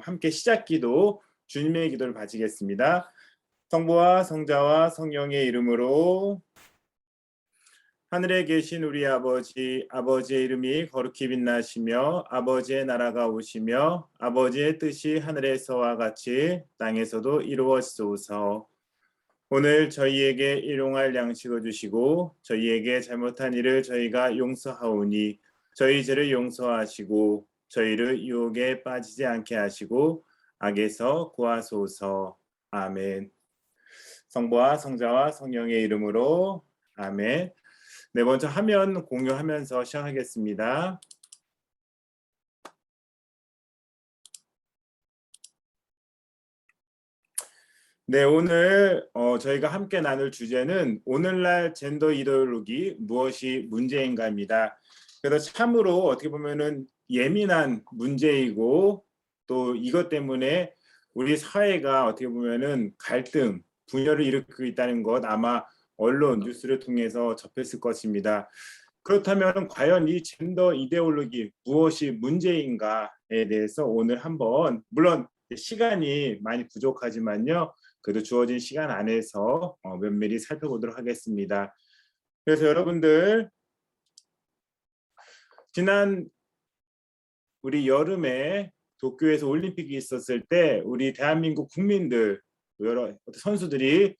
함께 시작기도 주님의 기도를 바치겠습니다. 성부와 성자와 성령의 이름으로. 하늘에 계신 우리 아버지, 아버지의 이름이 거룩히 빛나시며 아버지의 나라가 오시며 아버지의 뜻이 하늘에서와 같이 땅에서도 이루어지소서. 오늘 저희에게 일용할 양식을 주시고 저희에게 잘못한 일을 저희가 용서하오니 저희 죄를 용서하시고 저희를 유혹에 빠지지 않게 하시고 악에서 구하소서. 아멘. 성부와 성자와 성령의 이름으로. 아멘. 네, 먼저 화면 공유하면서 시작하겠습니다. 네, 오늘 저희가 함께 나눌 주제는 오늘날 젠더 이데올로기 무엇이 문제인가입니다. 그래서 참으로 어떻게 보면은 예민한 문제이고 또 이것 때문에 우리 사회가 어떻게 보면은 갈등, 분열을 일으키고 있다는 것 아마 언론, 뉴스를 통해서 접했을 것입니다. 그렇다면 과연 이 젠더 이데올로기 무엇이 문제인가에 대해서 오늘 한번, 물론 시간이 많이 부족하지만요, 그래도 주어진 시간 안에서 면밀히 살펴보도록 하겠습니다. 그래서 여러분들, 지난 우리 여름에 도쿄에서 올림픽이 있었을 때 우리 대한민국 국민들, 여러 선수들이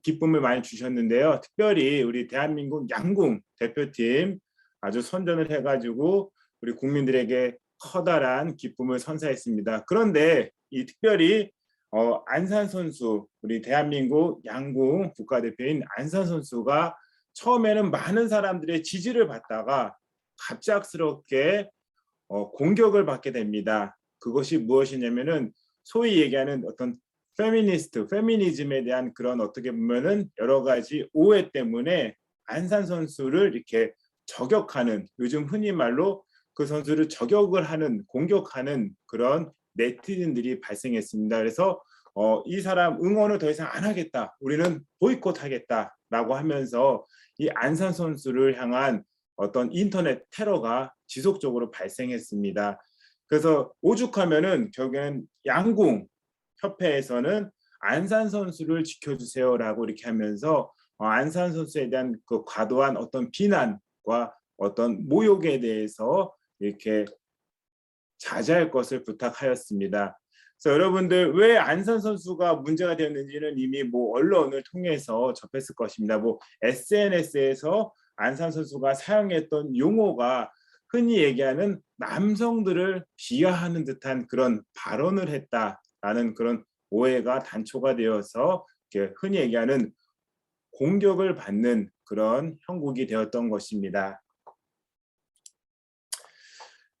기쁨을 많이 주셨는데요. 특별히 우리 대한민국 양궁 대표팀 아주 선전을 해가지고 우리 국민들에게 커다란 기쁨을 선사했습니다. 그런데 이 특별히 안산 선수, 우리 대한민국 양궁 국가대표인 안산 선수가 처음에는 많은 사람들의 지지를 받다가 갑작스럽게 공격을 받게 됩니다. 그것이 무엇이냐면은 소위 얘기하는 어떤 페미니즘에 대한 그런 어떻게 보면은 여러 가지 오해 때문에 안산 선수를 이렇게 저격하는, 요즘 흔히 말로 그 선수를 저격을 하는, 공격하는 그런 네티즌들이 발생했습니다. 그래서 이 사람 응원을 더 이상 안 하겠다, 우리는 보이콧하겠다라고 하면서 이 안산 선수를 향한 어떤 인터넷 테러가 지속적으로 발생했습니다. 그래서 오죽하면은 결국에는 양궁 협회에서는 안산 선수를 지켜주세요라고 이렇게 하면서 안산 선수에 대한 그 과도한 어떤 비난과 어떤 모욕에 대해서 이렇게 자제할 것을 부탁하였습니다. 그래서 여러분들, 왜 안산 선수가 문제가 되었는지는 이미 뭐 언론을 통해서 접했을 것입니다. 뭐 SNS에서 안산 선수가 사용했던 용어가 흔히 얘기하는 남성들을 비하하는 듯한 그런 발언을 했다라는 그런 오해가 단초가 되어서 흔히 얘기하는 공격을 받는 그런 형국이 되었던 것입니다.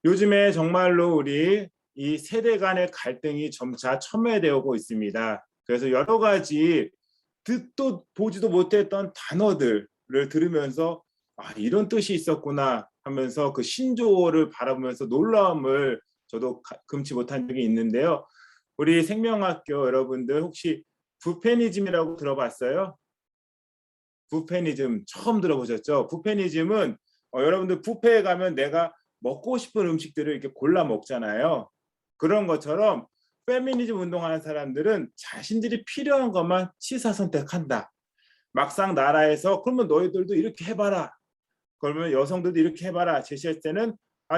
요즘에 정말로 우리 이 세대 간의 갈등이 점차 첨예되고 있습니다. 그래서 여러 가지 듣도 보지도 못했던 단어들을 들으면서 이런 뜻이 있었구나 하면서 그 신조어를 바라보면서 놀라움을 저도 금치 못한 적이 있는데요. 우리 생명학교 여러분들 혹시 부페니즘이라고 들어봤어요? 부페니즘 처음 들어보셨죠? 부페니즘은 여러분들 뷔페에 가면 내가 먹고 싶은 음식들을 이렇게 골라 먹잖아요. 그런 것처럼 페미니즘 운동하는 사람들은 자신들이 필요한 것만 취사선택한다. 막상 나라에서 그러면 너희들도 이렇게 해봐라, 그러면 여성들도 이렇게 해봐라 제시할 때는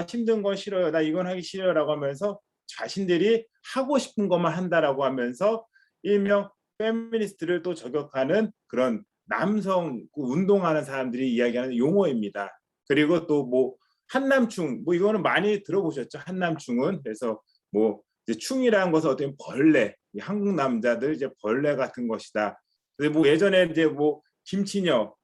힘든 건 싫어요, 나 이건 하기 싫어요 라고 하면서 자신들이 하고 싶은 것만 한다라고 하면서 일명 페미니스트를 또 저격하는 그런 남성 운동하는 사람들이 이야기하는 용어입니다. 그리고 또 뭐 한남충, 뭐 이거는 많이 들어보셨죠? 한남충은 그래서 뭐 이제 충이라는 것은 어떤 벌레, 한국 남자들 이제 벌레 같은 것이다. 근데 뭐 예전에 이제 뭐 김치녀,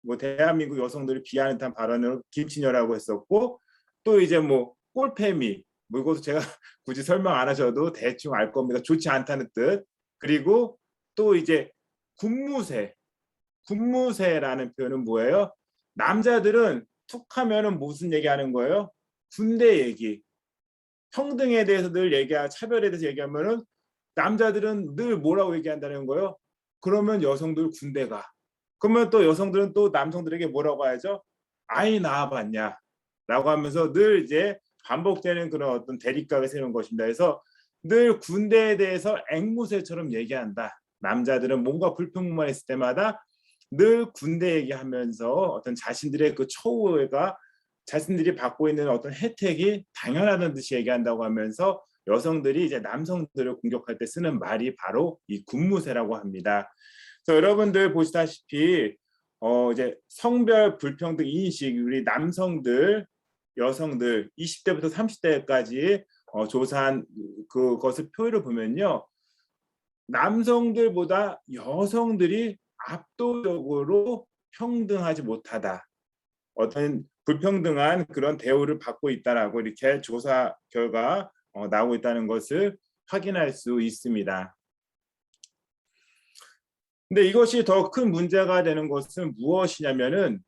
뭐 대한민국 여성들을 비하하는 듯한 발언을 김치녀라고 했었고, 또 이제 뭐 꼴패미, 뭐 이것도 제가 굳이 설명 안 하셔도 대충 알 겁니다. 좋지 않다는 뜻. 그리고 또 이제 군무새, 군무새라는 표현은 뭐예요? 남자들은 툭 하면은 무슨 얘기하는 거예요? 군대 얘기, 평등에 대해서 늘 얘기하고 차별에 대해서 얘기하면은 남자들은 늘 뭐라고 얘기한다는 거예요? 그러면 여성들 군대 가. 그러면 또 여성들은 또 남성들에게 뭐라고 하죠? 아이 낳아봤냐? 라고 하면서 늘 이제 반복되는 그런 어떤 대립각을 세우는 것입니다. 그래서 늘 군대에 대해서 앵무새처럼 얘기한다. 남자들은 뭔가 불평만 했을 때마다 늘 군대 얘기하면서 어떤 자신들의 그 처우가 자신들이 받고 있는 어떤 혜택이 당연하다는 듯이 얘기한다고 하면서 여성들이 이제 남성들을 공격할 때 쓰는 말이 바로 이 군무새라고 합니다. 그래서 여러분들 보시다시피 이제 성별 불평등 인식 우리 남성들, 여성들 20대부터 30대까지 조사한 그것을 표를 보면요. 남성들보다 여성들이 압도적으로 평등하지 못하다. 어떤 불평등한 그런 대우를 받고 있다라고 이렇게 조사 결과 나오고 있다는 것을 확인할 수 있습니다. 근데 이것이 더 큰 문제가 되는 것은 무엇이냐면은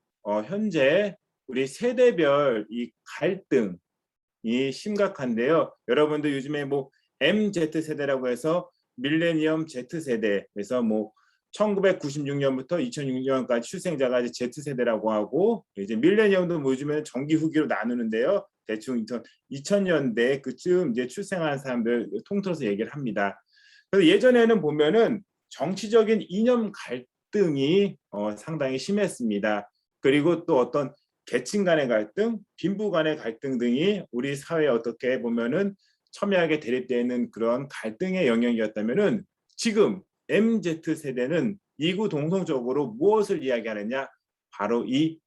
현재 우리 세대별 이 갈등이 심각한데요. 여러분들 요즘에 뭐 MZ 세대라고 해서 밀레니엄 Z 세대에서 뭐 1996년부터 2006년까지 출생자가 이제 Z 세대라고 하고 이제 밀레니엄도 뭐 요즘에는 정기 후기로 나누는데요. 대충 2000년대 그쯤 이제 출생한 사람들 통틀어서 얘기를 합니다. 그래서 예전에는 보면은 정치적인 이념 갈등이 상당히 심했습니다. 그리고 또 어떤 계층 간의 갈등, 빈부 간의 갈등 등이 우리 사회에 어떻게 보면은 첨예하게 대립되어 있는 그런 갈등의 영역이었다면은 지금 MZ 세대는 이구동성적으로 무엇을 이야기하느냐? 바로 이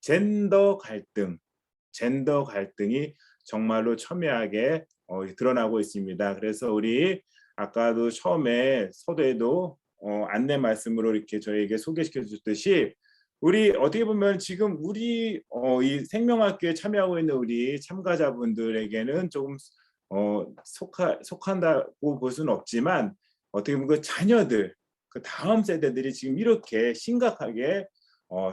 젠더 갈등이 정말로 첨예하게 드러나고 있습니다. 그래서 우리 아까도 처음에 서두에도 안내 말씀으로 이렇게 저에게 소개시켜 주셨듯이 우리 어떻게 보면 지금 우리 이 생명학교에 참여하고 있는 우리 참가자분들에게는 조금 속한다고 볼 수는 없지만 어떻게 보면 그 자녀들 그 다음 세대들이 지금 이렇게 심각하게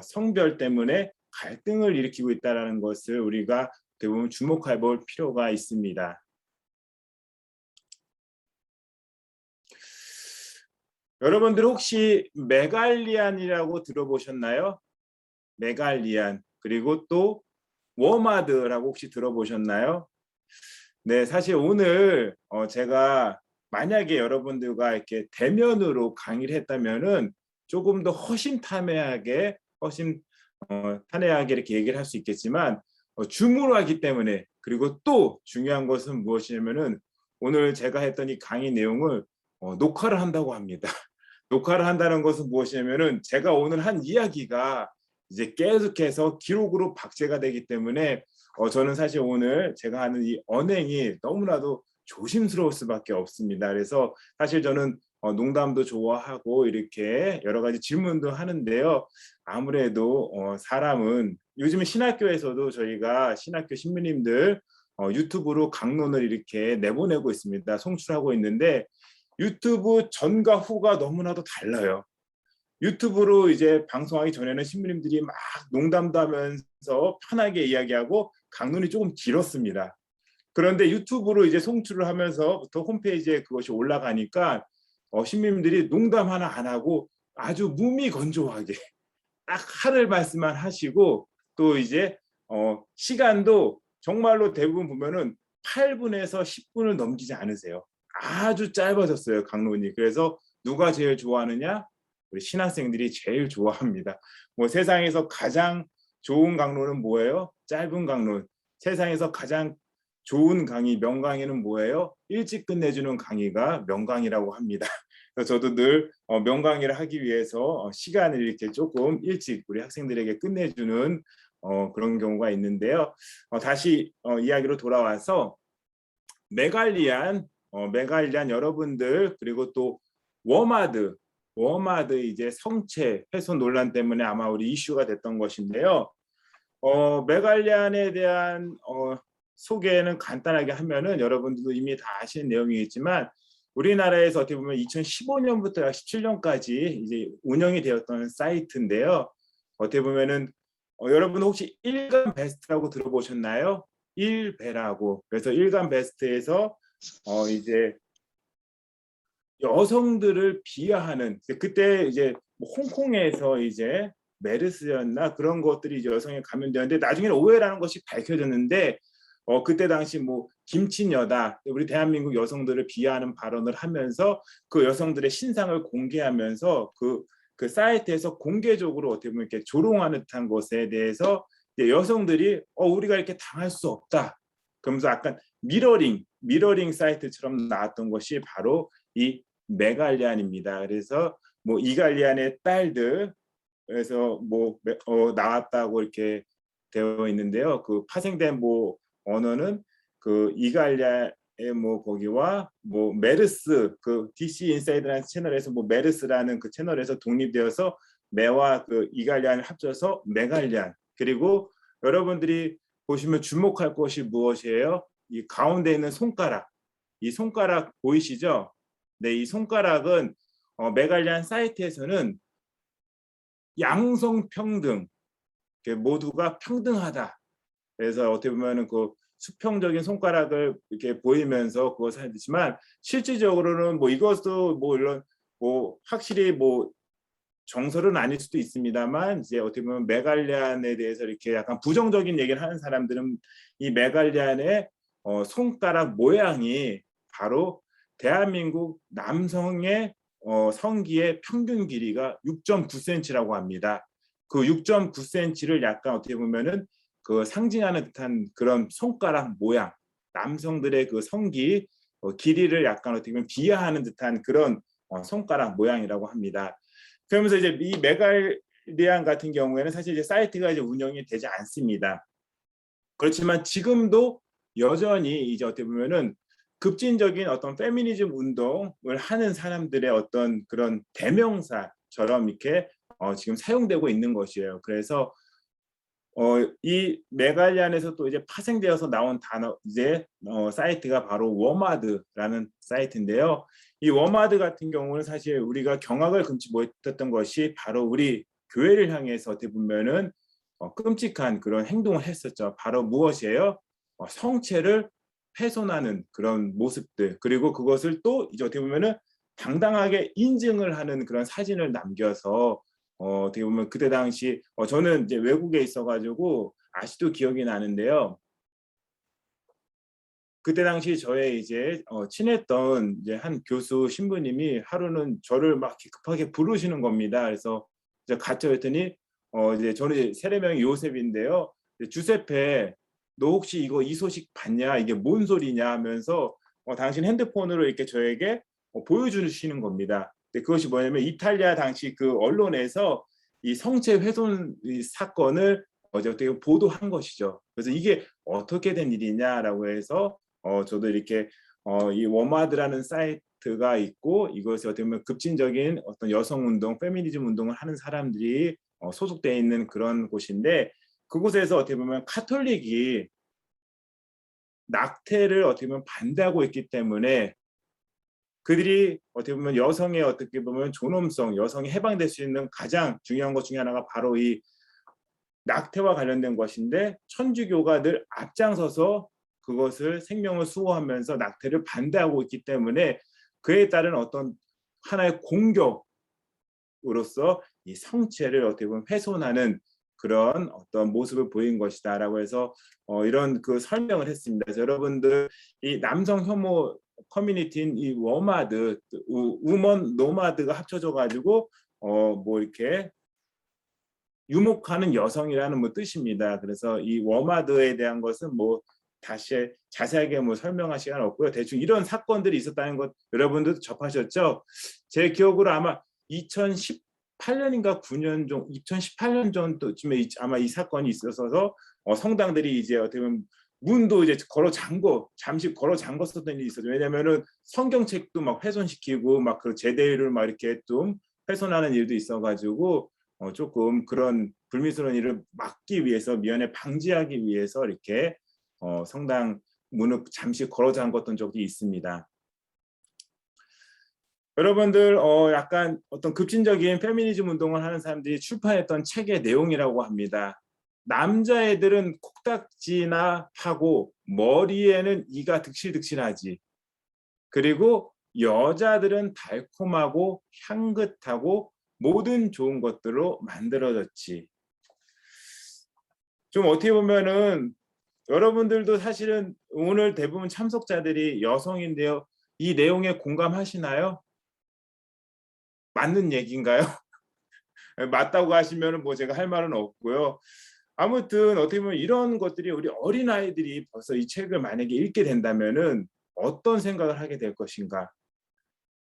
성별 때문에 갈등을 일으키고 있다는 것을 우리가 어떻게 보면 주목해 볼 필요가 있습니다. 여러분들 혹시 메갈리안이라고 들어보셨나요? 메갈리안 그리고 또 워마드라고 혹시 들어보셨나요? 네, 사실 오늘 제가 만약에 여러분들과 이렇게 대면으로 강의를 했다면은 조금 더 허심탄회하게 이렇게 얘기를 할 수 있겠지만 줌으로 하기 때문에 그리고 또 중요한 것은 무엇이냐면은 오늘 제가 했던 이 강의 내용을 녹화를 한다고 합니다. 녹화를 한다는 것은 무엇이냐면은 제가 오늘 한 이야기가 이제 계속해서 기록으로 박제가 되기 때문에 저는 사실 오늘 제가 하는 이 언행이 너무나도 조심스러울 수밖에 없습니다. 그래서 사실 저는 농담도 좋아하고 이렇게 여러 가지 질문도 하는데요. 아무래도 사람은 요즘에 신학교에서도 저희가 신학교 신부님들 유튜브로 강론을 이렇게 내보내고 있습니다. 송출하고 있는데 유튜브 전과 후가 너무나도 달라요. 유튜브로 이제 방송하기 전에는 신부님들이 막 농담도 하면서 편하게 이야기하고 강론이 조금 길었습니다. 그런데 유튜브로 이제 송출을 하면서부터 홈페이지에 그것이 올라가니까 신부님들이 농담 하나 안 하고 아주 무미건조하게 딱 하늘 말씀만 하시고 또 이제 시간도 정말로 대부분 보면은 8분에서 10분을 넘기지 않으세요. 아주 짧아졌어요, 강론이. 그래서 누가 제일 좋아하느냐? 우리 신학생들이 제일 좋아합니다. 뭐 세상에서 가장 좋은 강론은 뭐예요? 짧은 강론. 세상에서 가장 좋은 강의, 명강의는 뭐예요? 일찍 끝내주는 강의가 명강이라고 합니다. 그래서 저도 늘 명강의를 하기 위해서 시간을 이렇게 조금 일찍 우리 학생들에게 끝내주는 그런 경우가 있는데요. 다시 이야기로 돌아와서 메갈리안 여러분들 그리고 또 워마드 이제 성체 훼손 논란 때문에 아마 우리 이슈가 됐던 것인데요. 메갈리안에 대한 소개는 간단하게 하면은 여러분들도 이미 다 아시는 내용이겠지만 우리나라에서 어떻게 보면 2015년부터 약 17년까지 이제 운영이 되었던 사이트인데요. 어떻게 보면은 여러분 혹시 일간 베스트라고 들어보셨나요? 일베라고. 그래서 일간 베스트에서 이제 여성들을 비하하는 그때 이제 뭐 홍콩에서 이제 메르스였나 그런 것들이 이제 여성에 감염되었는데 나중에는 오해라는 것이 밝혀졌는데 그때 당시 뭐 김치녀다. 우리 대한민국 여성들을 비하하는 발언을 하면서 그 여성들의 신상을 공개하면서 그 사이트에서 공개적으로 어떻게 보면 이렇게 조롱하는 듯한 것에 대해서 이제 여성들이 우리가 이렇게 당할 수 없다. 그러면서 약간 미러링 사이트처럼 나왔던 것이 바로 이 메갈리안입니다. 그래서 뭐 이갈리안의 딸들 그래서 뭐 나왔다고 이렇게 되어 있는데요. 그 파생된 뭐 언어는 그 이갈리아의 뭐 거기와 뭐 메르스 그 DC 인사이드라는 채널에서 뭐 메르스라는 그 채널에서 독립되어서 메와 그 이갈리안을 합쳐서 메갈리안. 그리고 여러분들이 보시면 주목할 것이 무엇이에요? 이 가운데 있는 손가락. 이 손가락 보이시죠? 네, 이 손가락은 메갈리안 사이트에서는 양성평등, 모두가 평등하다. 그래서 어떻게 보면은 그 수평적인 손가락을 이렇게 보이면서 그것을 하지만 실질적으로는 뭐 이것도 뭐 이런 뭐 확실히 뭐 정설은 아닐 수도 있습니다만 이제 어떻게 보면 메갈리안에 대해서 이렇게 약간 부정적인 얘기를 하는 사람들은 이 메갈리안의 손가락 모양이 바로 대한민국 남성의 성기의 평균 길이가 6.9cm라고 합니다. 그 6.9cm를 약간 어떻게 보면은 그 상징하는 듯한 그런 손가락 모양, 남성들의 그 성기 길이를 약간 어떻게 보면 비하하는 듯한 그런 손가락 모양이라고 합니다. 그러면서 이제 이 메갈리안 같은 경우에는 사실 이제 사이트가 이제 운영이 되지 않습니다. 그렇지만 지금도 여전히 이제 어떻게 보면은 급진적인 어떤 페미니즘 운동을 하는 사람들의 어떤 그런 대명사처럼 이렇게 지금 사용되고 있는 것이에요. 그래서 이 메갈리안에서 또 이제 파생되어서 나온 단어 이제 사이트가 바로 워마드라는 사이트인데요. 이 워마드 같은 경우는 사실 우리가 경악을 금치 못했던 것이 바로 우리 교회를 향해서 어떻게 보면은 끔찍한 그런 행동을 했었죠. 바로 무엇이에요? 성체를 훼손하는 그런 모습들 그리고 그것을 또 이제 어떻게 보면은 당당하게 인증을 하는 그런 사진을 남겨서 어떻게 보면 그때 당시 저는 이제 외국에 있어가지고 아직도 기억이 나는데요. 그때 당시 저의 이제 친했던 이제 한 교수 신부님이 하루는 저를 막 급하게 부르시는 겁니다. 그래서 이제 갇혀있더니 이제 저는 이제 세례명이 요셉인데요. 주세페, 너 혹시 이 소식 봤냐? 이게 뭔 소리냐? 하면서 당신 핸드폰으로 이렇게 저에게 보여주시는 겁니다. 근데 그것이 뭐냐면 이탈리아 당시 그 언론에서 이 성체 훼손 사건을 어떻게 보도한 것이죠. 그래서 이게 어떻게 된 일이냐라고 해서 저도 이렇게 이 워마드라는 사이트가 있고 이것이 어떻게 보면 급진적인 어떤 여성 운동, 페미니즘 운동을 하는 사람들이 소속되어 있는 그런 곳인데 그곳에서 어떻게 보면 카톨릭이 낙태를 어떻게 보면 반대하고 있기 때문에 그들이 어떻게 보면 여성의 어떻게 보면 존엄성, 여성이 해방될 수 있는 가장 중요한 것 중에 하나가 바로 이 낙태와 관련된 것인데 천주교가 늘 앞장서서 그것을 생명을 수호하면서 낙태를 반대하고 있기 때문에 그에 따른 어떤 하나의 공격으로서 이 성체를 어떻게 보면 훼손하는 그런 어떤 모습을 보인 것이다라고 해서 이런 그 설명을 했습니다. 그래서 여러분들 이 남성 혐오 커뮤니티인 이 워마드, 우먼 노마드가 합쳐져 가지고 뭐 이렇게 유목하는 여성이라는 뭐 뜻입니다. 그래서 이 워마드에 대한 것은 뭐 다시 자세하게 뭐 설명할 시간 없고요. 대충 이런 사건들이 있었다는 것 여러분들도 접하셨죠? 제 기억으로 아마 2018년인가 9년 정 2018년 정도쯤에 아마 이 사건이 있어서 성당들이 이제 어떻게 보면 문도 이제 잠시 걸어 잠궜었던 일이 있었죠. 왜냐면은 성경책도 막 훼손시키고 막 그 제대를 막 이렇게 좀 훼손하는 일도 있어가지고 조금 그런 불미스러운 일을 막기 위해서 미연에 방지하기 위해서 이렇게 성당 문을 잠시 걸어 잠궜던 적이 있습니다. 여러분들 약간 어떤 급진적인 페미니즘 운동을 하는 사람들이 출판했던 책의 내용이라고 합니다. 남자애들은 콕딱지나 하고 머리에는 이가 득실득실하지. 그리고 여자들은 달콤하고 향긋하고 모든 좋은 것들로 만들어졌지. 좀 어떻게 보면은 여러분들도 사실은 오늘 대부분 참석자들이 여성인데요. 이 내용에 공감하시나요? 맞는 얘기인가요? 맞다고 하시면 뭐 제가 할 말은 없고요. 아무튼 어떻게 보면 이런 것들이 우리 어린아이들이 벌써 이 책을 만약에 읽게 된다면은 어떤 생각을 하게 될 것인가?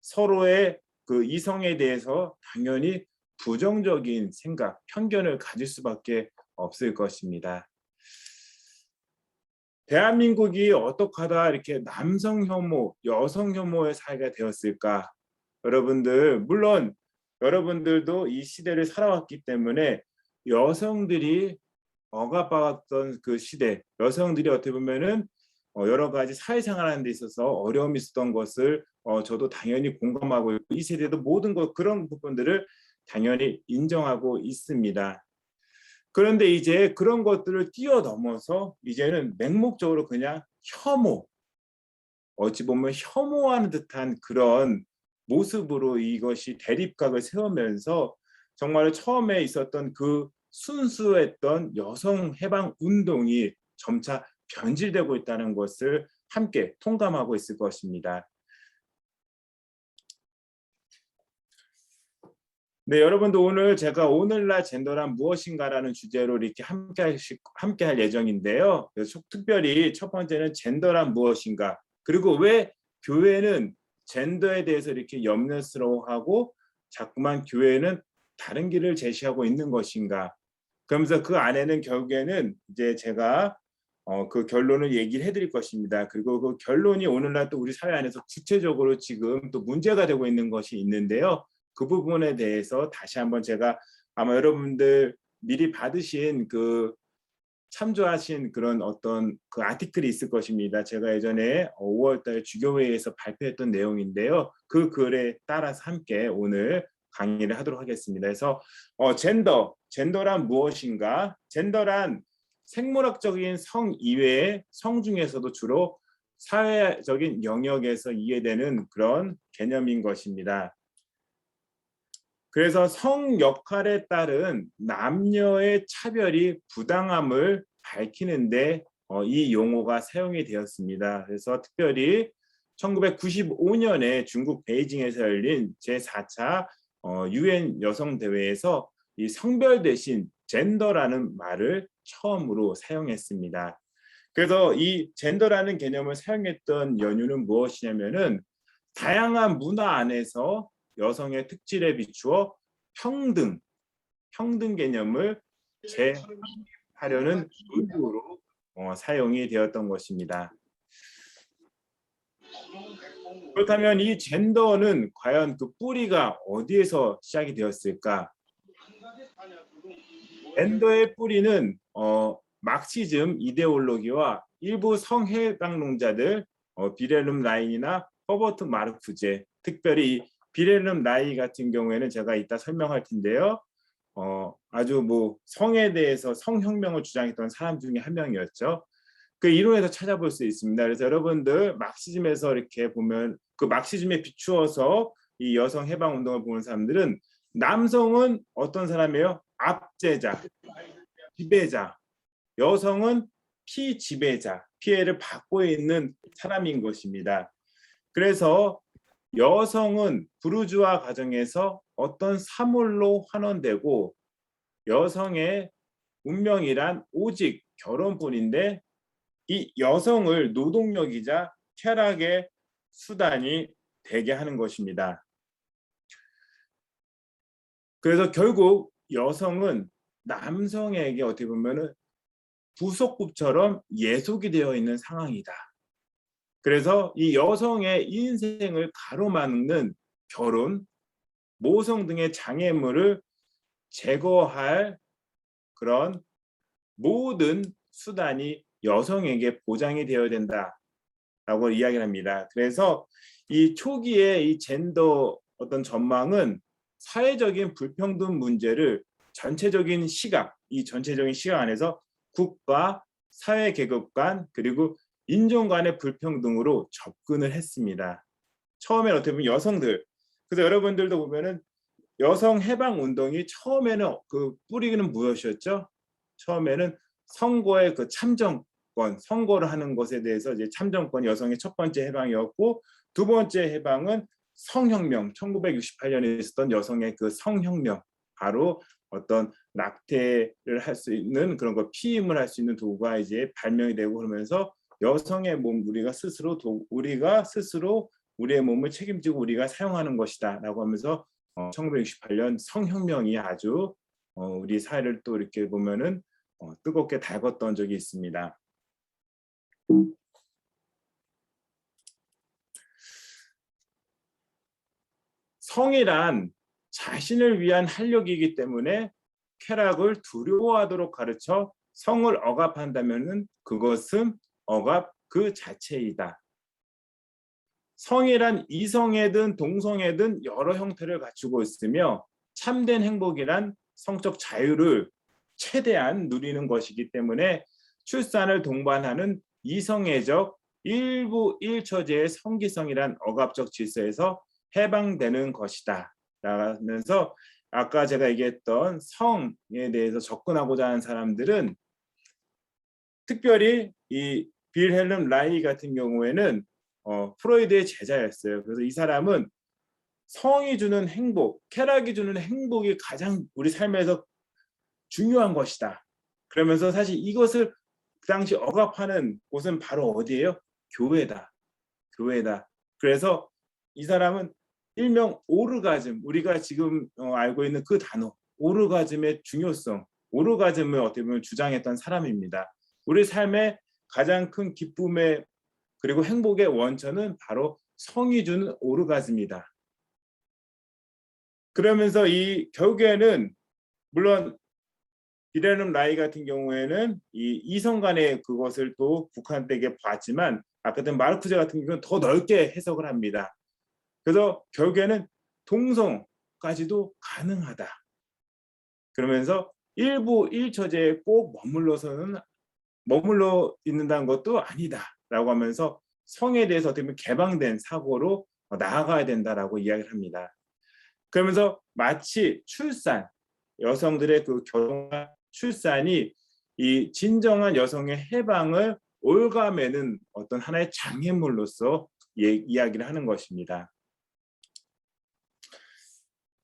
서로의 그 이성에 대해서 당연히 부정적인 생각, 편견을 가질 수밖에 없을 것입니다. 대한민국이 어떻게 하다 이렇게 남성 혐오, 여성 혐오의 사회가 되었을까? 여러분들 물론 여러분들도 이 시대를 살아왔기 때문에 여성들이 억압받았던 그 시대, 여성들이 어떻게 보면은 여러 가지 사회생활하는 데 있어서 어려움이 있었던 것을 저도 당연히 공감하고 있고, 이 세대도 모든 것 그런 부분들을 당연히 인정하고 있습니다. 그런데 이제 그런 것들을 뛰어넘어서 이제는 맹목적으로 그냥 혐오, 어찌 보면 혐오하는 듯한 그런 모습으로 이것이 대립각을 세우면서 정말 처음에 있었던 그 순수했던 여성 해방 운동이 점차 변질되고 있다는 것을 함께 통감하고 있을 것입니다. 네, 여러분도 오늘 제가 오늘날 젠더란 무엇인가라는 주제로 이렇게 함께 할 예정인데요. 그래서 특별히 첫 번째는 젠더란 무엇인가, 그리고 왜 교회는 젠더에 대해서 이렇게 염려스러워하고 자꾸만 교회는 다른 길을 제시하고 있는 것인가. 그러면서 그 안에는 결국에는 이제 제가 그 결론을 얘기를 해드릴 것입니다. 그리고 그 결론이 오늘날 또 우리 사회 안에서 구체적으로 지금 또 문제가 되고 있는 것이 있는데요. 그 부분에 대해서 다시 한번 제가 아마 여러분들 미리 받으신 그 참조하신 그런 어떤 그 아티클이 있을 것입니다. 제가 예전에 5월달 주교회에서 발표했던 내용인데요. 그 글에 따라서 함께 오늘 강의를 하도록 하겠습니다. 그래서 젠더란 무엇인가? 젠더란 생물학적인 성 이외의 성 중에서도 주로 사회적인 영역에서 이해되는 그런 개념인 것입니다. 그래서 성 역할에 따른 남녀의 차별이 부당함을 밝히는데 이 용어가 사용이 되었습니다. 그래서 특별히 1995년에 중국 베이징에서 열린 제4차 UN 여성대회에서 이 성별 대신 젠더라는 말을 처음으로 사용했습니다. 그래서 이 젠더라는 개념을 사용했던 연유는 무엇이냐면은 다양한 문화 안에서 여성의 특질에 비추어 평등 개념을 재하려는 의도로 사용이 되었던 것입니다. 그렇다면 이 젠더는 과연 그 뿌리가 어디에서 시작이 되었을까? 젠더의 뿌리는 막시즘 이데올로기와 일부 성해방론자들 비렐름 라인이나 허버트 마르크제, 특별히 비렐름 라이 같은 경우에는 제가 이따 설명할 텐데요. 아주 뭐 성에 대해서 성혁명을 주장했던 사람 중에 한 명이었죠. 그 이론에서 찾아볼 수 있습니다. 그래서 여러분들 막시즘에서 이렇게 보면 그 막시즘에 비추어서 이 여성 해방 운동을 보는 사람들은 남성은 어떤 사람이에요? 압제자, 지배자. 여성은 피지배자, 피해를 받고 있는 사람인 것입니다. 그래서 여성은 부르주아 가정에서 어떤 사물로 환원되고 여성의 운명이란 오직 결혼뿐인데 이 여성을 노동력이자 쾌락의 수단이 되게 하는 것입니다. 그래서 결국 여성은 남성에게 어떻게 보면은 부속품처럼 예속이 되어 있는 상황이다. 그래서 이 여성의 인생을 가로막는 결혼, 모성 등의 장애물을 제거할 그런 모든 수단이 여성에게 보장이 되어야 된다라고 이야기를 합니다. 그래서 이 초기에 이 젠더 어떤 전망은 사회적인 불평등 문제를 전체적인 시각, 이 전체적인 시각 안에서 국가, 사회 계급 간 그리고 인종 간의 불평등으로 접근을 했습니다. 처음에는 어떻게 보면 여성들, 그래서 여러분들도 보면은 여성 해방 운동이 처음에는 그 뿌리는 무엇이었죠? 처음에는 선거의 그 참정 참정권, 선거를 하는 것에 대해서 이제 참정권 여성의 첫 번째 해방이었고, 두 번째 해방은 성혁명, 1968년에 있었던 여성의 그 성혁명, 바로 어떤 낙태를 할 수 있는 그런 거, 피임을 할 수 있는 도구가 이제 발명이 되고, 그러면서 여성의 몸, 우리가 스스로 우리의 몸을 책임지고 우리가 사용하는 것이다라고 하면서 1968년 성혁명이 아주 우리 사회를 또 이렇게 보면은 뜨겁게 달궜던 적이 있습니다. 성이란 자신을 위한 활력이기 때문에 쾌락을 두려워하도록 가르쳐 성을 억압한다면은 그것은 억압 그 자체이다. 성이란 이성애든 동성애든 여러 형태를 갖추고 있으며 참된 행복이란 성적 자유를 최대한 누리는 것이기 때문에 출산을 동반하는 이성애적 일부 일처제의 성기성이란 억압적 질서에서 해방되는 것이다 라면서, 아까 제가 얘기했던 성에 대해서 접근하고자 하는 사람들은 특별히 이 빌헬름 라이 같은 경우에는 프로이드의 제자였어요. 그래서 이 사람은 성이 주는 행복, 쾌락이 주는 행복이 가장 우리 삶에서 중요한 것이다. 그러면서 사실 이것을 그 당시 억압하는 곳은 바로 어디예요? 교회다. 교회다. 그래서 이 사람은 일명 오르가즘, 우리가 지금 알고 있는 그 단어, 오르가즘의 중요성, 오르가즘을 어떻게 보면 주장했던 사람입니다. 우리 삶의 가장 큰 기쁨의 그리고 행복의 원천은 바로 성이 주는 오르가즘이다. 그러면서 이 결국에는 물론 빌헬름 라이 같은 경우에는 이 이성 간의 그것을 또 국한되게 봤지만, 아까 전 마르쿠제 같은 경우는 더 넓게 해석을 합니다. 그래서 결국에는 동성까지도 가능하다. 그러면서 일부 일처제에 꼭 머물러 있는다는 것도 아니다라고 하면서 성에 대해서 어떻게 보면 개방된 사고로 나아가야 된다라고 이야기를 합니다. 그러면서 마치 출산, 여성들의 그 결혼과 출산이 이 진정한 여성의 해방을 올가매는 어떤 하나의 장애물로서 이야기를 하는 것입니다.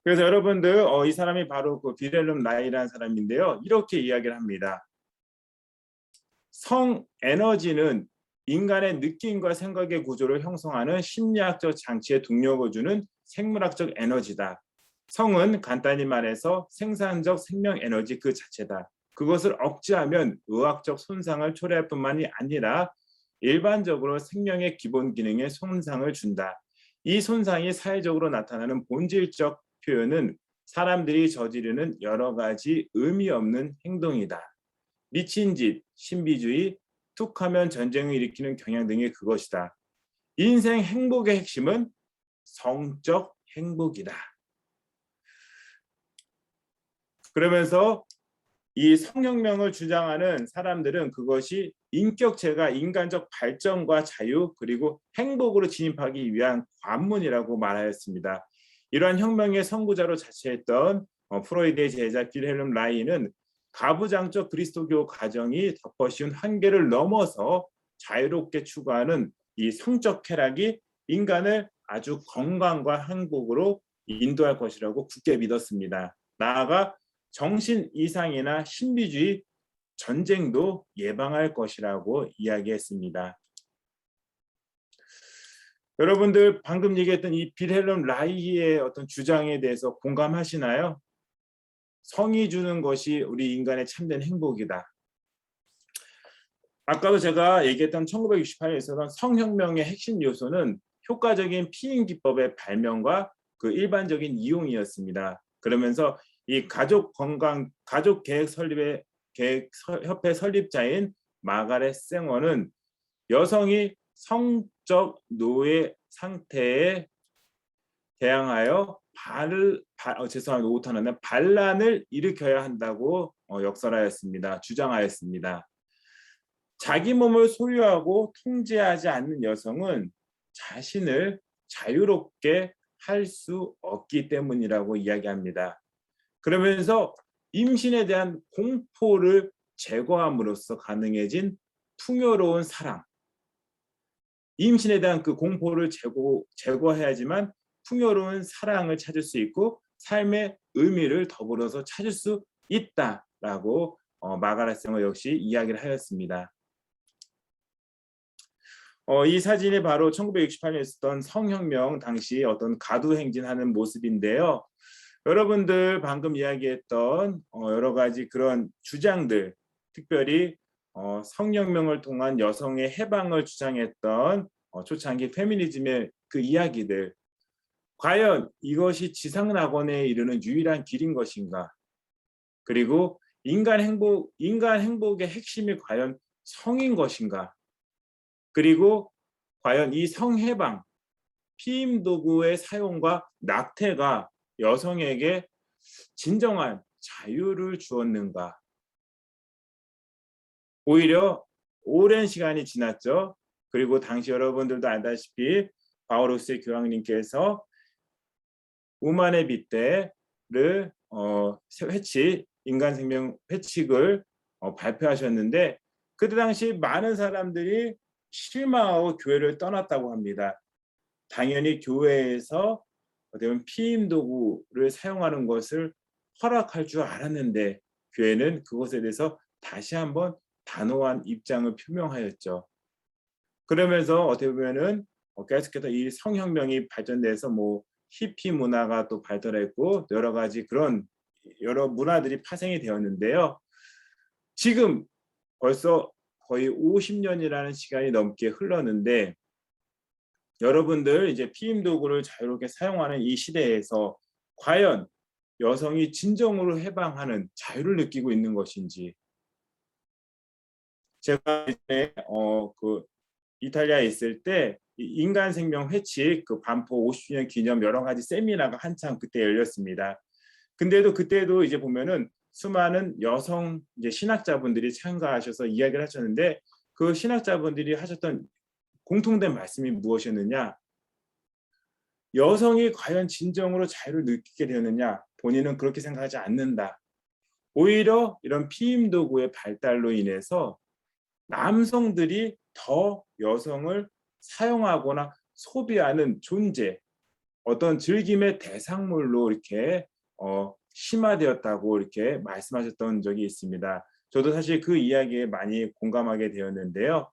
그래서 여러분들 이 사람이 바로 그 빌헬름 라이라는 사람인데요. 이렇게 이야기를 합니다. 성 에너지는 인간의 느낌과 생각의 구조를 형성하는 심리학적 장치에 동력을 주는 생물학적 에너지다. 성은 간단히 말해서 생산적 생명 에너지 그 자체다. 그것을 억제하면 의학적 손상을 초래할 뿐만이 아니라 일반적으로 생명의 기본 기능에 손상을 준다. 이 손상이 사회적으로 나타나는 본질적 표현은 사람들이 저지르는 여러 가지 의미 없는 행동이다. 미친 짓, 신비주의, 툭하면 전쟁을 일으키는 경향 등이 그것이다. 인생 행복의 핵심은 성적 행복이다. 그러면서 이 성혁명을 주장하는 사람들은 그것이 인격체가 인간적 발전과 자유 그리고 행복으로 진입하기 위한 관문이라고 말하였습니다. 이러한 혁명의 선구자로 자처했던 프로이드의 제자 빌헬름 라이는 가부장적 그리스도교 가정이 덮어씌운 한계를 넘어서 자유롭게 추구하는 이 성적 쾌락이 인간을 아주 건강과 행복으로 인도할 것이라고 굳게 믿었습니다. 나아가 정신 이상이나 신비주의, 전쟁도 예방할 것이라고 이야기했습니다. 여러분들 방금 얘기했던 이 빌헬름 라이의 어떤 주장에 대해서 공감하시나요? 성이 주는 것이 우리 인간의 참된 행복이다. 아까도 제가 얘기했던 1968년에 있었던 성혁명의 핵심 요소는 효과적인 피임 기법의 발명과 그 일반적인 이용이었습니다. 그러면서 이 가족 계획 협회 설립자인 마가렛 생어는 여성이 성적 노예 상태에 대항하여 반란을 일으켜야 한다고 주장하였습니다. 자기 몸을 소유하고 통제하지 않는 여성은 자신을 자유롭게 할 수 없기 때문이라고 이야기합니다. 그러면서 임신에 대한 공포를 제거함으로써 가능해진 풍요로운 사랑, 임신에 대한 그 공포를 제거해야지만 풍요로운 사랑을 찾을 수 있고 삶의 의미를 더불어서 찾을 수 있다라고 마가렛 성어 역시 이야기를 하였습니다. 이 사진이 바로 1968년에 있었던 성혁명 당시 어떤 가두행진하는 모습인데요. 여러분들 방금 이야기했던 여러 가지 그런 주장들, 특별히 성혁명을 통한 여성의 해방을 주장했던 초창기 페미니즘의 그 이야기들, 과연 이것이 지상낙원에 이르는 유일한 길인 것인가? 그리고 인간 행복의 핵심이 과연 성인 것인가? 그리고 과연 이 성해방, 피임 도구의 사용과 낙태가 여성에게 진정한 자유를 주었는가? 오히려 오랜 시간이 지났죠. 그리고 당시 여러분들도 알다시피 바오루스의 교황님께서 우만의 빗대를 회칙, 인간 생명 회칙을 발표하셨는데 그때 당시 많은 사람들이 실망하고 교회를 떠났다고 합니다. 당연히 교회에서 어떻게 보면 피임 도구를 사용하는 것을 허락할 줄 알았는데 교회는 그것에 대해서 다시 한번 단호한 입장을 표명하였죠. 그러면서 어떻게 보면은 계속해서 이 성혁명이 발전돼서 뭐 히피 문화가 또 발달했고 여러 가지 그런 여러 문화들이 파생이 되었는데요. 지금 벌써 거의 50년이라는 시간이 넘게 흘렀는데 여러분들 이제 피임 도구를 자유롭게 사용하는 이 시대에서 과연 여성이 진정으로 해방하는 자유를 느끼고 있는 것인지, 제가 이제 그 이탈리아에 있을 때 인간 생명 회칙 그 반포 50주년 기념 여러 가지 세미나가 한창 그때 열렸습니다. 근데도 그때도 이제 보면은 수많은 여성 이제 신학자분들이 참가하셔서 이야기를 하셨는데 그 신학자분들이 하셨던 공통된 말씀이 무엇이었느냐? 여성이 과연 진정으로 자유를 느끼게 되었느냐? 본인은 그렇게 생각하지 않는다. 오히려 이런 피임 도구의 발달로 인해서 남성들이 더 여성을 사용하거나 소비하는 존재, 어떤 즐김의 대상물로 이렇게 심화되었다고 이렇게 말씀하셨던 적이 있습니다. 저도 사실 그 이야기에 많이 공감하게 되었는데요.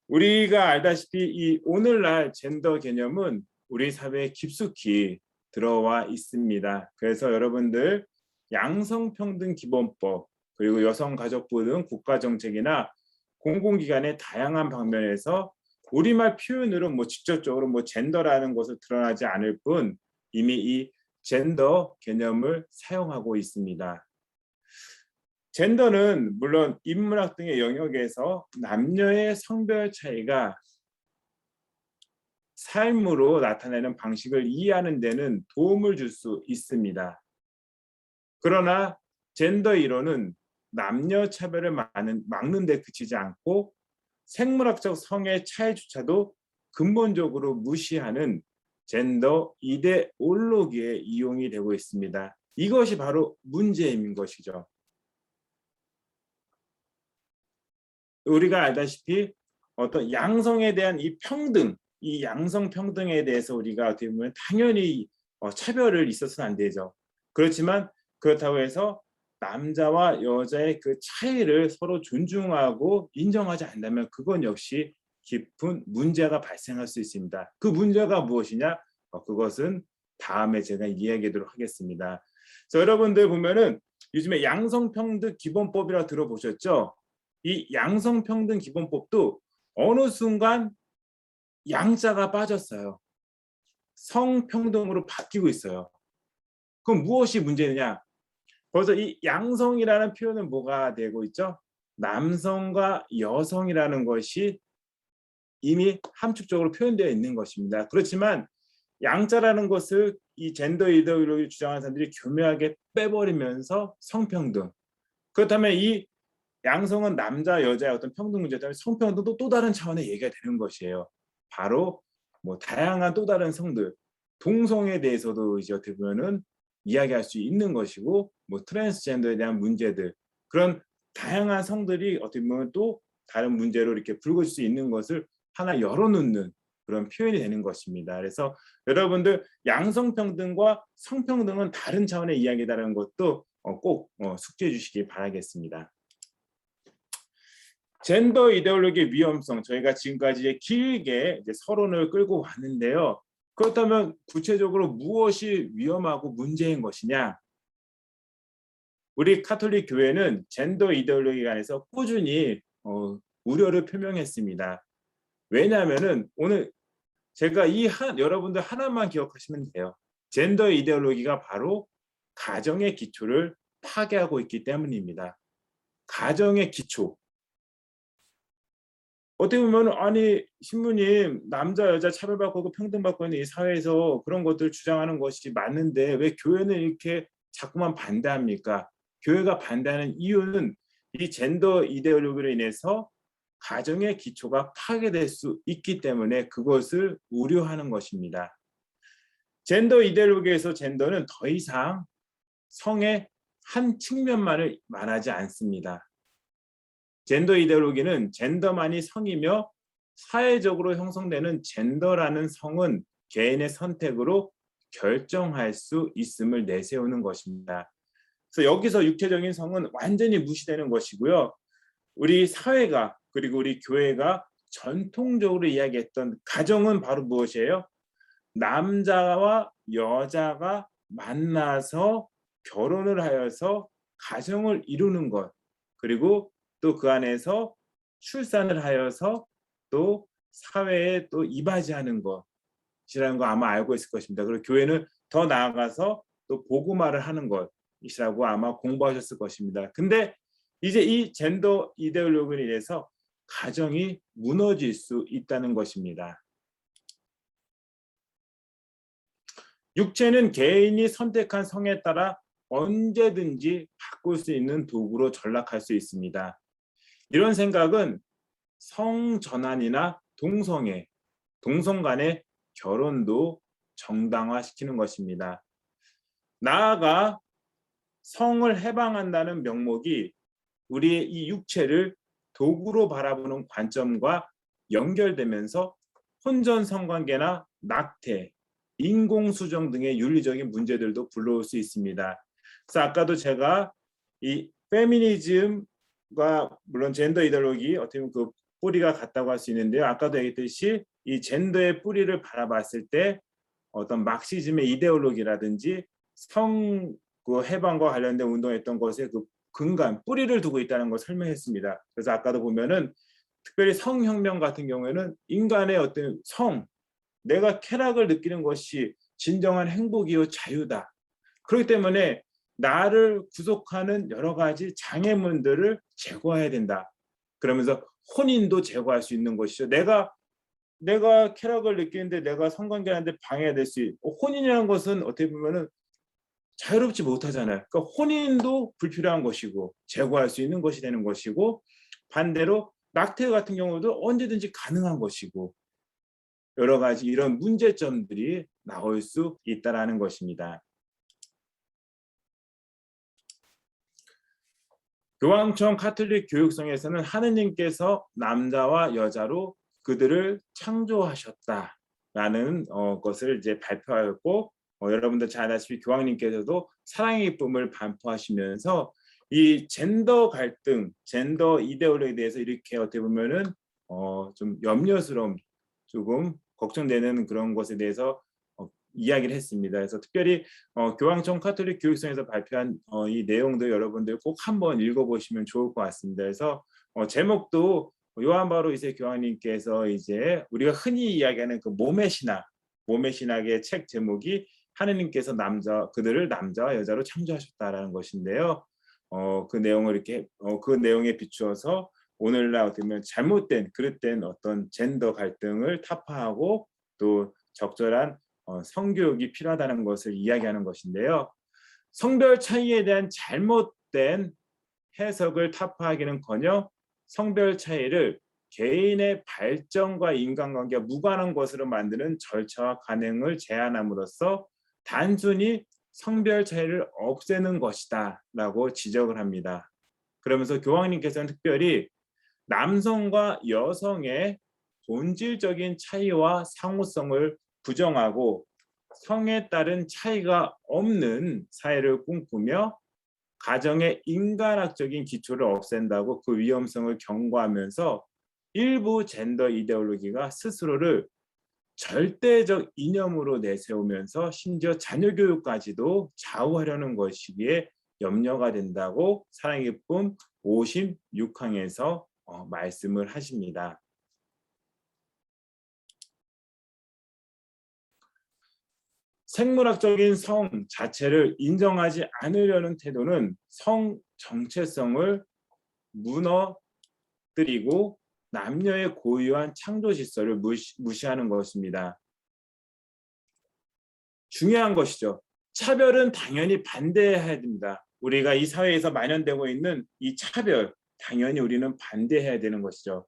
우리가 알다시피 이 오늘날 젠더 개념은 우리 사회에 깊숙이 들어와 있습니다. 그래서 여러분들 양성평등기본법 그리고 여성가족부 등 국가정책이나 공공기관의 다양한 방면에서 우리말 표현으로 뭐 직접적으로 뭐 젠더라는 것을 드러나지 않을 뿐 이미 이 젠더 개념을 사용하고 있습니다. 젠더는 물론 인문학 등의 영역에서 남녀의 성별 차이가 삶으로 나타내는 방식을 이해하는 데는 도움을 줄 수 있습니다. 그러나 젠더 이론은 남녀 차별을 막는 데 그치지 않고 생물학적 성의 차이조차도 근본적으로 무시하는 젠더 이데올로기에 이용이 되고 있습니다. 이것이 바로 문제인 것이죠. 우리가 알다시피 어떤 양성에 대한 이 평등, 이 양성 평등에 대해서 우리가 어떻게 보면 당연히 차별을 있어서는 안 되죠. 그렇지만 그렇다고 해서 남자와 여자의 그 차이를 서로 존중하고 인정하지 않는다면 그건 역시 깊은 문제가 발생할 수 있습니다. 그 문제가 무엇이냐? 그것은 다음에 제가 이야기하도록 하겠습니다. 그래서 여러분들 보면은 요즘에 양성평등 기본법이라 들어보셨죠? 이 양성평등 기본법도 어느 순간 양자가 빠졌어요. 성평등으로 바뀌고 있어요. 그럼 무엇이 문제느냐? 벌써 이 양성이라는 표현은 뭐가 되고 있죠? 남성과 여성이라는 것이 이미 함축적으로 표현되어 있는 것입니다. 그렇지만 양자라는 것을 이 젠더 이데올로기 주장하는 사람들이 교묘하게 빼버리면서 성평등. 그렇다면 이 양성은 남자 여자의 어떤 평등 문제 때문에 성평등도 또 다른 차원의 얘기가 되는 것이에요. 바로 뭐 다양한 또 다른 성들, 동성에 대해서도 이제 어떻게 보면은 이야기할 수 있는 것이고, 뭐 트랜스젠더에 대한 문제들, 그런 다양한 성들이 어떻게 보면 또 다른 문제로 이렇게 불거질 수 있는 것을 하나 열어놓는 그런 표현이 되는 것입니다. 그래서 여러분들 양성평등과 성평등은 다른 차원의 이야기다라는 것도 꼭 숙지해 주시기 바라겠습니다. 젠더 이데올로기의 위험성, 저희가 지금까지 이제 길게 이제 서론을 끌고 왔는데요. 그렇다면 구체적으로 무엇이 위험하고 문제인 것이냐? 우리 카톨릭 교회는 젠더 이데올로기에 관해서 꾸준히 우려를 표명했습니다. 왜냐하면은 오늘 제가 여러분들 하나만 기억하시면 돼요. 젠더 이데올로기가 바로 가정의 기초를 파괴하고 있기 때문입니다. 가정의 기초. 어떻게 보면 아니 신부님 남자 여자 차별받고 평등받고 있는 이 사회에서 그런 것들 주장하는 것이 맞는데 왜 교회는 이렇게 자꾸만 반대합니까? 교회가 반대하는 이유는 이 젠더 이데올로기로 인해서 가정의 기초가 파괴될 수 있기 때문에 그것을 우려하는 것입니다. 젠더 이데올로기에서 젠더는 더 이상 성의 한 측면만을 말하지 않습니다. 젠더 이데올로기는 젠더만이 성이며 사회적으로 형성되는 젠더라는 성은 개인의 선택으로 결정할 수 있음을 내세우는 것입니다. 그래서 여기서 육체적인 성은 완전히 무시되는 것이고요. 우리 사회가 그리고 우리 교회가 전통적으로 이야기했던 가정은 바로 무엇이에요? 남자와 여자가 만나서 결혼을 하여서 가정을 이루는 것, 그리고 또 그 안에서 출산을 하여서 또 사회에 또 이바지하는 것이라는 거 아마 알고 있을 것입니다. 그리고 교회는 더 나아가서 또 복음화를 하는 것이라고 아마 공부하셨을 것입니다. 근데 이제 이 젠더 이데올로기에 의해서 가정이 무너질 수 있다는 것입니다. 육체는 개인이 선택한 성에 따라 언제든지 바꿀 수 있는 도구로 전락할 수 있습니다. 이런 생각은 성전환이나 동성 간의 결혼도 정당화시키는 것입니다. 나아가 성을 해방한다는 명목이 우리의 이 육체를 도구로 바라보는 관점과 연결되면서 혼전 성관계나 낙태, 인공수정 등의 윤리적인 문제들도 불러올 수 있습니다. 그래서 아까도 제가 이 페미니즘과 물론 젠더 이데올로기 어떻게 보면 그 뿌리가 같다고 할 수 있는데요. 아까도 얘기했듯이 이 젠더의 뿌리를 바라봤을 때 어떤 막시즘의 이데올로기라든지 성 그 해방과 관련된 운동했던 것에 그 근간 뿌리를 두고 있다는 걸 설명했습니다. 그래서 아까도 보면은 특별히 성혁명 같은 경우에는 인간의 어떤 내가 쾌락을 느끼는 것이 진정한 행복이요 자유다. 그렇기 때문에 나를 구속하는 여러 가지 장애물들을 제거해야 된다. 그러면서 혼인도 제거할 수 있는 것이죠. 내가 쾌락을 느끼는데 내가 성관계하는데 방해될 수 혼인이라는 것은 어떻게 보면은 자유롭지 못하잖아요. 그러니까 혼인도 불필요한 것이고 제거할 수 있는 것이 되는 것이고 반대로 낙태 같은 경우도 언제든지 가능한 것이고 여러 가지 이런 문제점들이 나올 수 있다라는 것입니다. 교황청 카톨릭 교육성에서는 하느님께서 남자와 여자로 그들을 창조하셨다라는 것을 이제 발표하였고 여러분들 잘 아시다시피 교황님께서도 사랑의 기쁨을 반포하시면서 이 젠더 갈등, 젠더 이데올로기에 대해서 이렇게 어떻게 보면은 좀 염려스러움, 조금 걱정되는 그런 것에 대해서 이야기를 했습니다. 그래서 특별히 교황청 카톨릭 교육성에서 발표한 이 내용도 여러분들 꼭 한번 읽어보시면 좋을 것 같습니다. 그래서 제목도 요한 바로 2세 교황님께서 이제 우리가 흔히 이야기하는 그 몸의 신학의 책 제목이 하느님께서 그들을 남자와 여자로 창조하셨다라는 것인데요. 그 내용을 이렇게 그 내용에 비추어서 오늘날 어떻게 보면 잘못된 그릇된 어떤 젠더 갈등을 타파하고 또 적절한 성교육이 필요하다는 것을 이야기하는 것인데요. 성별 차이에 대한 잘못된 해석을 타파하기는커녕 성별 차이를 개인의 발전과 인간관계가 무관한 것으로 만드는 절차와 관행을 제한함으로써 단순히 성별 차이를 없애는 것이다 라고 지적을 합니다. 그러면서 교황님께서는 특별히 남성과 여성의 본질적인 차이와 상호성을 부정하고 성에 따른 차이가 없는 사회를 꿈꾸며 가정의 인간학적인 기초를 없앤다고 그 위험성을 경고하면서 일부 젠더 이데올로기가 스스로를 절대적 이념으로 내세우면서 심지어 자녀 교육까지도 좌우하려는 것이기에 염려가 된다고 사랑의 기쁨 56항에서 말씀을 하십니다. 생물학적인 성 자체를 인정하지 않으려는 태도는 성 정체성을 무너뜨리고 남녀의 고유한 창조 질서를 무시하는 것입니다. 중요한 것이죠. 차별은 당연히 반대해야 됩니다. 우리가 이 사회에서 만연되고 있는 이 차별, 당연히 우리는 반대해야 되는 것이죠.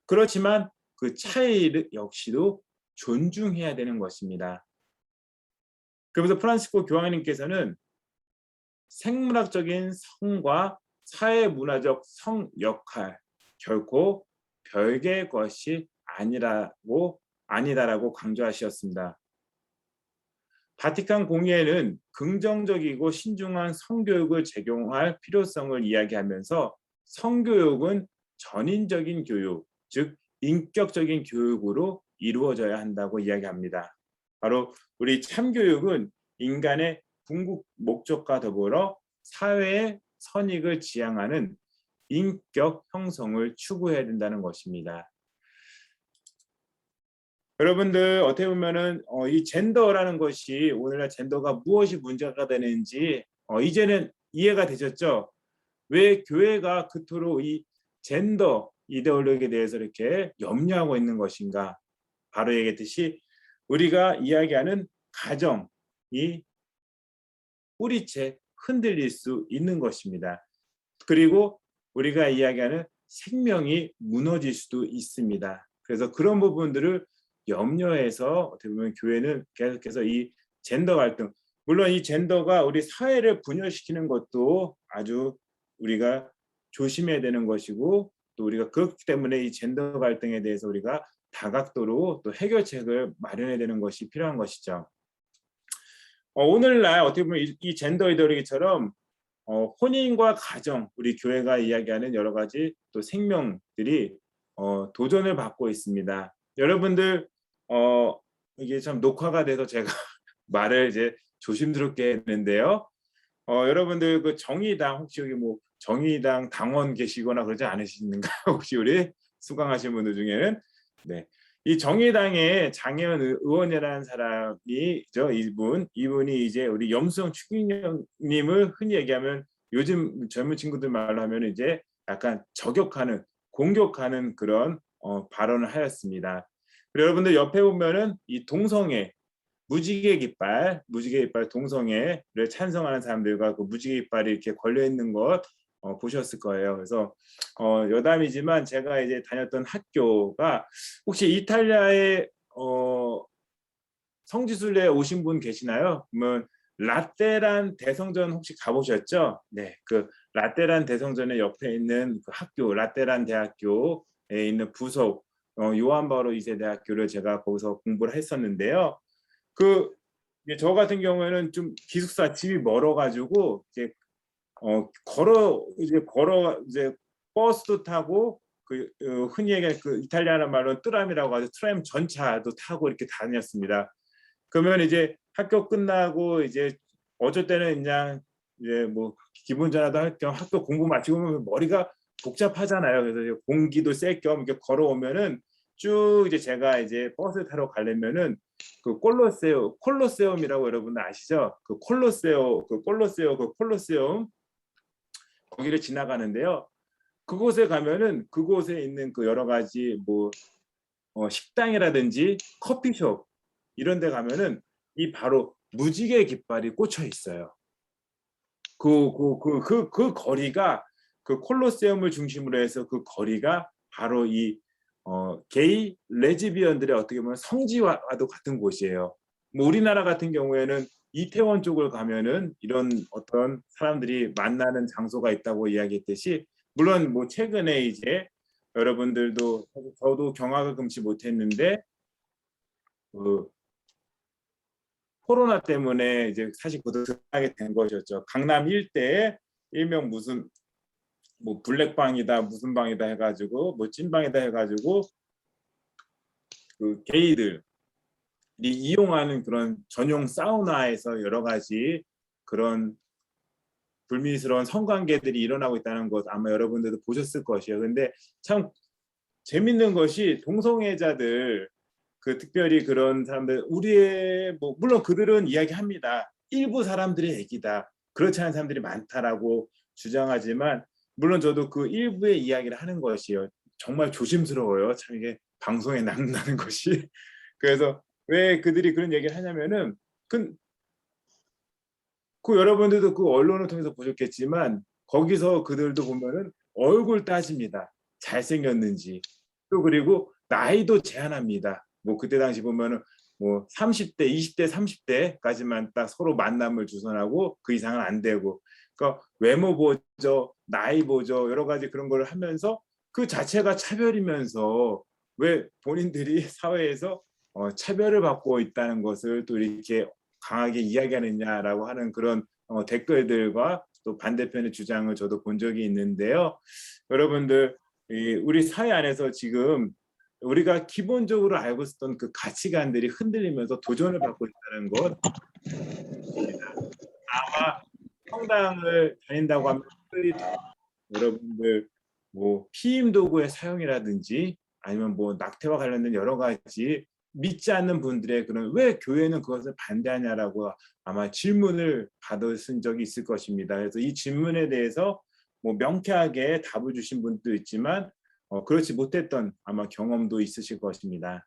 그렇지만 그 차이 역시도 존중해야 되는 것입니다. 그러면서 프란시스코 교황님께서는 생물학적인 성과 사회문화적 성 역할 결코 별개의 것이 아니다라고 강조하셨습니다. 바티칸 공의회는 긍정적이고 신중한 성교육을 제공할 필요성을 이야기하면서 성교육은 전인적인 교육, 즉 인격적인 교육으로 이루어져야 한다고 이야기합니다. 바로 우리 참교육은 인간의 궁극 목적과 더불어 사회의 선익을 지향하는 인격 형성을 추구해야 된다는 것입니다. 여러분들 어떻게 보면은 이 젠더라는 것이 오늘날 젠더가 무엇이 문제가 되는지 이제는 이해가 되셨죠? 왜 교회가 그토록 이 젠더 이데올로기에 대해서 이렇게 염려하고 있는 것인가? 바로 얘기했듯이 우리가 이야기하는 가정이 뿌리채 흔들릴 수 있는 것입니다. 그리고 우리가 이야기하는 생명이 무너질 수도 있습니다. 그래서 그런 부분들을 염려해서 어떻게 보면 교회는 계속해서 이 젠더 갈등, 물론 이 젠더가 우리 사회를 분열시키는 것도 아주 우리가 조심해야 되는 것이고, 또 우리가 그렇기 때문에 이 젠더 갈등에 대해서 우리가 다각도로 또 해결책을 마련해야 되는 것이 필요한 것이죠. 오늘날 어떻게 보면 이 젠더 이데올로기처럼 혼인과 가정, 우리 교회가 이야기하는 여러 가지 또 생명들이 도전을 받고 있습니다. 여러분들 이게 참 녹화가 돼서 제가 말을 이제 조심스럽게 했는데요. 여러분들 그 정의당 혹시 여기 뭐 정의당 당원 계시거나 그러지 않으신가요? 혹시 우리 수강하신 분들 중에는 네. 이 정의당의 장혜원 의원이라는 사람이죠. 이분이 이제 우리 염수영 추기경님을 흔히 얘기하면 요즘 젊은 친구들 말로 하면 이제 약간 저격하는 공격하는 그런 발언을 하였습니다. 그리고 여러분들 옆에 보면은 이 동성애 무지개 깃발 동성애를 찬성하는 사람들과 그 무지개 깃발이 이렇게 걸려 있는 것 보셨을 거예요. 그래서 여담이지만 제가 이제 다녔던 학교가 혹시 이탈리아에 성지순례 오신 분 계시나요? 그러면 라테란 대성전 혹시 가보셨죠? 네, 그 라테란 대성전의 옆에 있는 그 학교, 라테란 대학교에 있는 부속 요한 바오로 2세 대학교를 제가 거기서 공부를 했었는데요. 저 같은 경우에는 좀 기숙사 집이 멀어가지고 이제 걸어 이제 버스도 타고 그 흔히 얘기하는 그 이탈리아나 말로 트람이라고 하죠. 트램 전차도 타고 이렇게 다녔습니다. 그러면 이제 학교 끝나고 이제 어쩔 때는 그냥 이제 뭐 기분 전환도 할 겸 학교 공부 마치고 머리가 복잡하잖아요. 그래서 이제 공기도 쐴 겸 이렇게 걸어오면은 쭉 이제 제가 이제 버스 타러 가려면은 그 콜로세움이라고 여러분 아시죠? 그 콜로세움 거기를 지나가는데요. 그곳에 가면은 그곳에 있는 그 여러 가지 뭐 식당이라든지 커피숍 이런 데 가면은 이 바로 무지개 깃발이 꽂혀 있어요. 그 거리가 그 콜로세움을 중심으로 해서 그 거리가 바로 이 게이 레즈비언들의 어떻게 보면 성지와도 같은 곳이에요. 뭐 우리나라 같은 경우에는 이태원 쪽을 가면은 이런 어떤 사람들이 만나는 장소가 있다고 이야기했듯이 물론 뭐 최근에 이제 여러분들도 저도 경악을 금치 못했는데 그 코로나 때문에 이제 사실 곧 드러나게 된 것이었죠. 강남 일대에 일명 무슨 뭐 블랙방이다 무슨 방이다 해가지고 뭐 찐방이다 해가지고 그 게이들이 이용하는 그런 전용 사우나에서 여러 가지 그런 불미스러운 성관계들이 일어나고 있다는 것 아마 여러분들도 보셨을 것이에요. 근데 참 재밌는 것이 동성애자들 그 특별히 그런 사람들 우리의 뭐 물론 그들은 이야기합니다. 일부 사람들의 얘기다. 그렇지 않은 사람들이 많다라고 주장하지만 물론 저도 그 일부의 이야기를 하는 것이요. 정말 조심스러워요. 참 이게 방송에 남는다는 것이. 그래서 왜 그들이 그런 얘기를 하냐면은 그 여러분들도 그 언론을 통해서 보셨겠지만 거기서 그들도 보면은 얼굴 따집니다. 잘생겼는지. 또 그리고 나이도 제한합니다. 뭐 그때 당시 보면은 뭐 30대, 20대, 30대까지만 딱 서로 만남을 주선하고 그 이상은 안 되고. 그러니까 외모 보죠, 나이 보죠, 여러 가지 그런 걸 하면서 그 자체가 차별이면서 왜 본인들이 사회에서 차별을 받고 있다는 것을 또 이렇게 강하게 이야기하느냐라고 하는 그런 댓글들과 또 반대편의 주장을 저도 본 적이 있는데요. 여러분들 우리 사회 안에서 지금 우리가 기본적으로 알고 있었던 그 가치관들이 흔들리면서 도전을 받고 있다는 것입니다. 아마 성당을 다닌다고 하면 여러분들 뭐 피임 도구의 사용이라든지 아니면 뭐 낙태와 관련된 여러 가지 믿지 않는 분들의 그런 왜 교회는 그것을 반대하냐라고 아마 질문을 받으신 적이 있을 것입니다. 그래서 이 질문에 대해서 뭐 명쾌하게 답을 주신 분도 있지만 그렇지 못했던 아마 경험도 있으실 것입니다.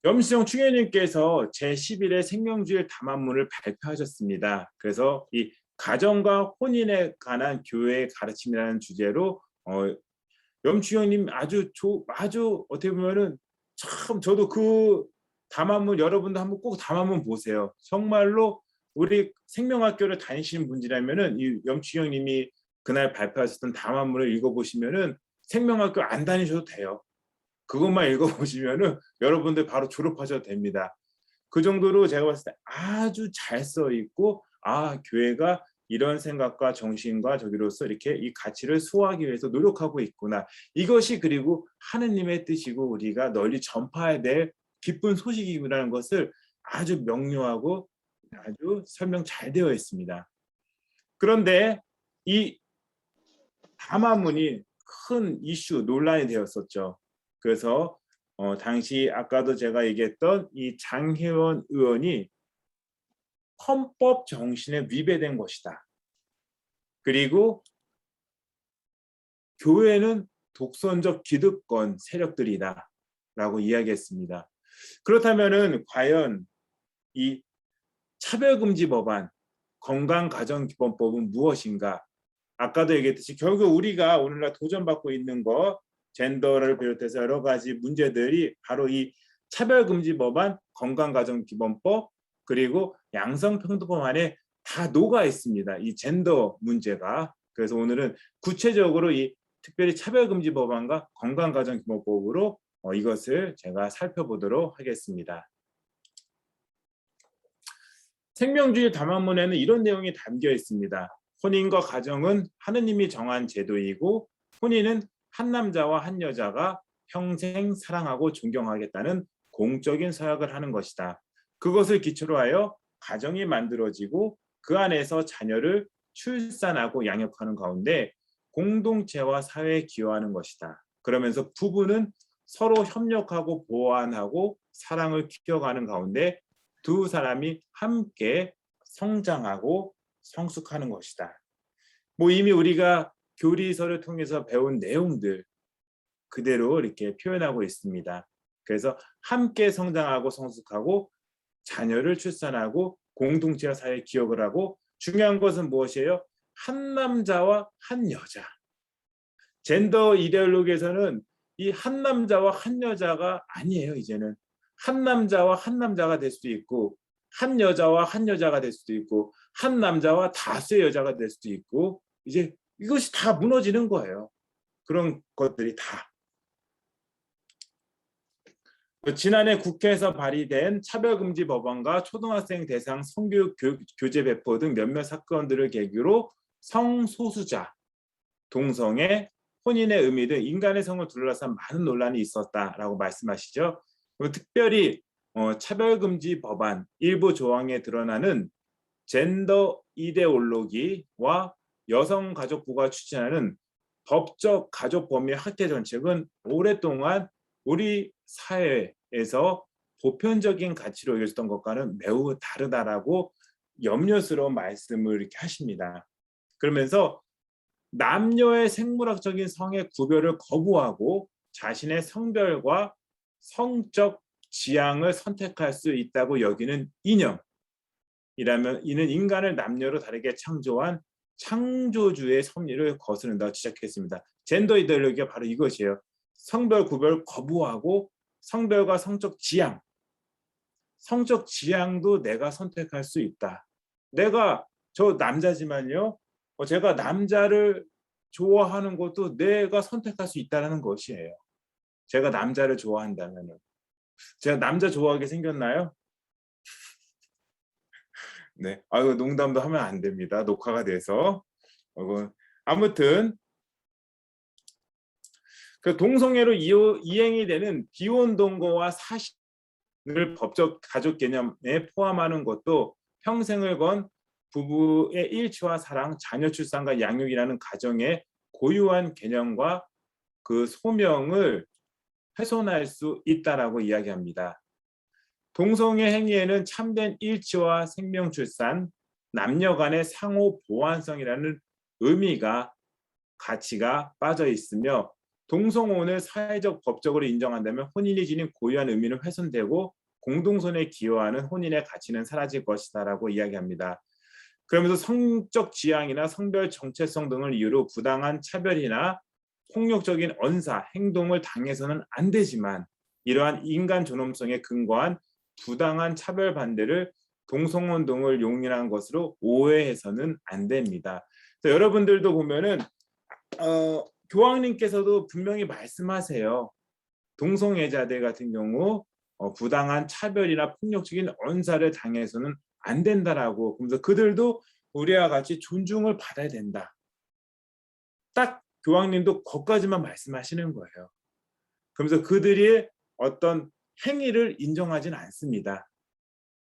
염수정 충현님께서 제11회 생명주일 담화문을 발표하셨습니다. 그래서 이 가정과 혼인에 관한 교회의 가르침이라는 주제로 염추영님 아주 어떻게 보면은 참 저도 그 담화문 여러분도 한번 꼭 담화문 보세요. 정말로 우리 생명학교를 다니시는 분이라면은 이 염추영님이 그날 발표하셨던 담화문을 읽어보시면은 생명학교 안 다니셔도 돼요. 그것만 읽어보시면은 여러분들 바로 졸업하셔도 됩니다. 그 정도로 제가 봤을 때 아주 잘 써 있고 교회가 이런 생각과 정신과 저기로서 이렇게 이 가치를 수호하기 위해서 노력하고 있구나. 이것이 그리고 하느님의 뜻이고 우리가 널리 전파해야 될 기쁜 소식이라는 것을 아주 명료하고 아주 설명 잘 되어 있습니다. 그런데 이 담화문이 큰 이슈, 논란이 되었었죠. 그래서 당시 아까도 제가 얘기했던 이 장혜원 의원이 헌법 정신에 위배된 것이다. 그리고 교회는 독선적 기득권 세력들이다 라고 이야기했습니다. 그렇다면은 과연 이 차별금지 법안, 건강가정기본법은 무엇인가? 아까도 얘기했듯이 결국 우리가 오늘날 도전받고 있는 거 젠더를 비롯해서 여러 가지 문제들이 바로 이 차별금지 법안, 건강가정기본법 그리고 양성평등법 안에 다 녹아 있습니다. 이 젠더 문제가. 그래서 오늘은 구체적으로 이 특별히 차별금지 법안과 건강가정기본법으로 이것을 제가 살펴보도록 하겠습니다. 생명주의 담화문에는 이런 내용이 담겨 있습니다. 혼인과 가정은 하느님이 정한 제도이고 혼인은 한 남자와 한 여자가 평생 사랑하고 존경하겠다는 공적인 서약을 하는 것이다. 그것을 기초로 하여 가정이 만들어지고 그 안에서 자녀를 출산하고 양육하는 가운데 공동체와 사회에 기여하는 것이다. 그러면서 부부는 서로 협력하고 보완하고 사랑을 키워가는 가운데 두 사람이 함께 성장하고 성숙하는 것이다. 뭐 이미 우리가 교리서를 통해서 배운 내용들 그대로 이렇게 표현하고 있습니다. 그래서 함께 성장하고 성숙하고 자녀를 출산하고 공동체와 사회에 기여를 하고 중요한 것은 무엇이에요? 한 남자와 한 여자. 젠더 이데올로기에서는 이 한 남자와 한 여자가 아니에요. 이제는 한 남자와 한 남자가 될 수도 있고 한 여자와 한 여자가 될 수도 있고 한 남자와 다수의 여자가 될 수도 있고 이제 이것이 다 무너지는 거예요. 그런 것들이 다. 지난해 국회에서 발의된 차별금지 법안과 초등학생 대상 성교육 교재 배포 등 몇몇 사건들을 계기로 성소수자, 동성애, 혼인의 의미 등 인간의 성을 둘러싼 많은 논란이 있었다라고 말씀하시죠. 특별히 차별금지 법안 일부 조항에 드러나는 젠더 이데올로기와 여성가족부가 추진하는 법적 가족 범위 확대 정책은 오랫동안 우리 사회에서 보편적인 가치로 여겼던 것과는 매우 다르다라고 염려스러운 말씀을 이렇게 하십니다. 그러면서 남녀의 생물학적인 성의 구별을 거부하고 자신의 성별과 성적 지향을 선택할 수 있다고 여기는 이념이라면 이는 인간을 남녀로 다르게 창조한 창조주의 섭리를 거스른다고 지적했습니다. 젠더 이데올로기가 바로 이것이에요. 성별 구별 거부하고 성별과 성적 지향도 내가 선택할 수 있다. 내가 저 남자지만요. 제가 남자를 좋아하는 것도 내가 선택할 수 있다는 것이에요. 제가 남자를 좋아한다면 제가 남자 좋아하게 생겼나요? 네, 아유 농담도 하면 안 됩니다. 녹화가 돼서. 아무튼 그 동성애로 이행이 되는 비혼 동거와 사실을 법적 가족 개념에 포함하는 것도 평생을 건 부부의 일치와 사랑, 자녀 출산과 양육이라는 가정의 고유한 개념과 그 소명을 훼손할 수 있다라고 이야기합니다. 동성애 행위에는 참된 일치와 생명 출산, 남녀 간의 상호 보완성이라는 의미가 가치가 빠져 있으며 동성혼을 사회적 법적으로 인정한다면 혼인이 지닌 고유한 의미는 훼손되고 공동선에 기여하는 혼인의 가치는 사라질 것이다라고 이야기합니다. 그러면서 성적 지향이나 성별 정체성 등을 이유로 부당한 차별이나 폭력적인 언사, 행동을 당해서는 안 되지만 이러한 인간 존엄성에 근거한 부당한 차별 반대를 동성혼 등을 용인한 것으로 오해해서는 안 됩니다. 여러분들도 보면은 교황님께서도 분명히 말씀하세요. 동성애자들 같은 경우 부당한 차별이나 폭력적인 언사를 당해서는 안 된다라고. 그래서 그들도 우리와 같이 존중을 받아야 된다. 딱 교황님도 거기까지만 말씀하시는 거예요. 그러면서 그들이 어떤 행위를 인정하지는 않습니다.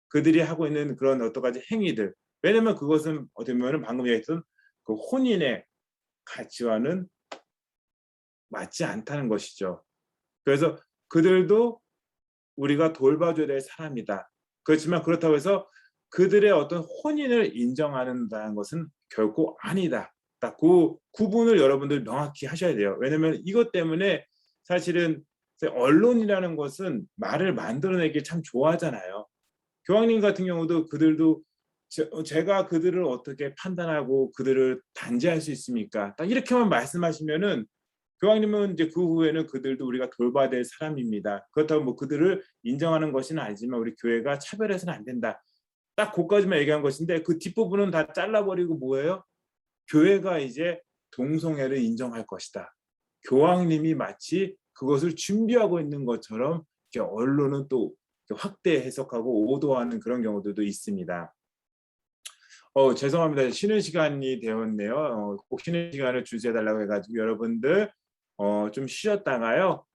그들이 하고 있는 그런 어떤 가지 행위들. 왜냐하면 그것은 어떻게 보면 방금 얘기했던 그 혼인의 가치와는 맞지 않다는 것이죠. 그래서 그들도 우리가 돌봐줘야 될 사람이다. 그렇지만 그렇다고 해서 그들의 어떤 혼인을 인정한다는 것은 결코 아니다. 딱 그 구분을 여러분들 명확히 하셔야 돼요. 왜냐하면 이것 때문에 사실은 언론이라는 것은 말을 만들어내기 참 좋아하잖아요. 교황님 같은 경우도 그들도 제가 그들을 어떻게 판단하고 그들을 단죄할 수 있습니까? 딱 이렇게만 말씀하시면은 교황님은 이제 그 후에는 그들도 우리가 돌봐야 될 사람입니다. 그렇다고 뭐 그들을 인정하는 것은 아니지만 우리 교회가 차별해서는 안 된다. 딱 그까지만 얘기한 것인데 그 뒷부분은 다 잘라버리고 뭐예요? 교회가 이제 동성애를 인정할 것이다. 교황님이 마치 그것을 준비하고 있는 것처럼 언론은 또 확대 해석하고 오도하는 그런 경우들도 있습니다. 죄송합니다. 쉬는 시간이 되었네요. 꼭 쉬는 시간을 주제해달라고 해가지고 여러분들 좀 쉬었다가요.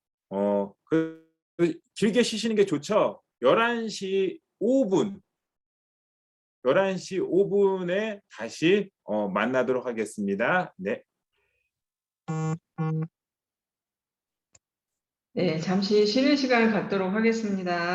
길게 쉬시는 게 좋죠. 11시 5분에 다시 만나도록 하겠습니다. 네. 네, 잠시 쉬는 시간을 갖도록 하겠습니다.